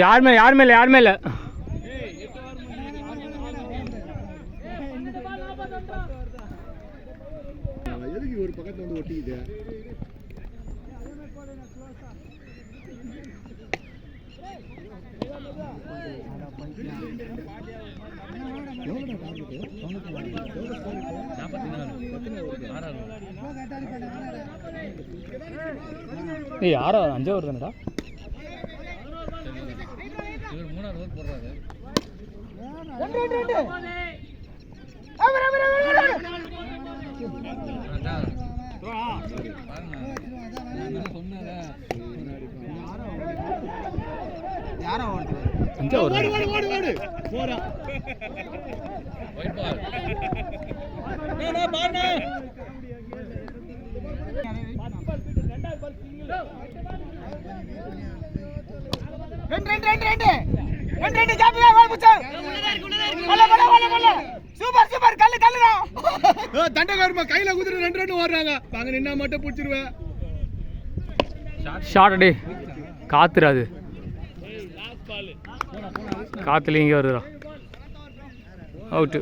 யாருமே இல்லை எதுக்கு ஒரு பக்கத்துல வந்து ஒட்டிக்கிட்டு யாரோ 5 ஓவர் தானடா தண்டகாரமா கையில குதிரை 2 ரன் ஓடுறாங்க. அங்க நின்னா மட்டும் பிடிச்சிருவேன். ஷார்ட் அடி காத்துறாது காத்துல இங்கே வருதுடா அவுட்டு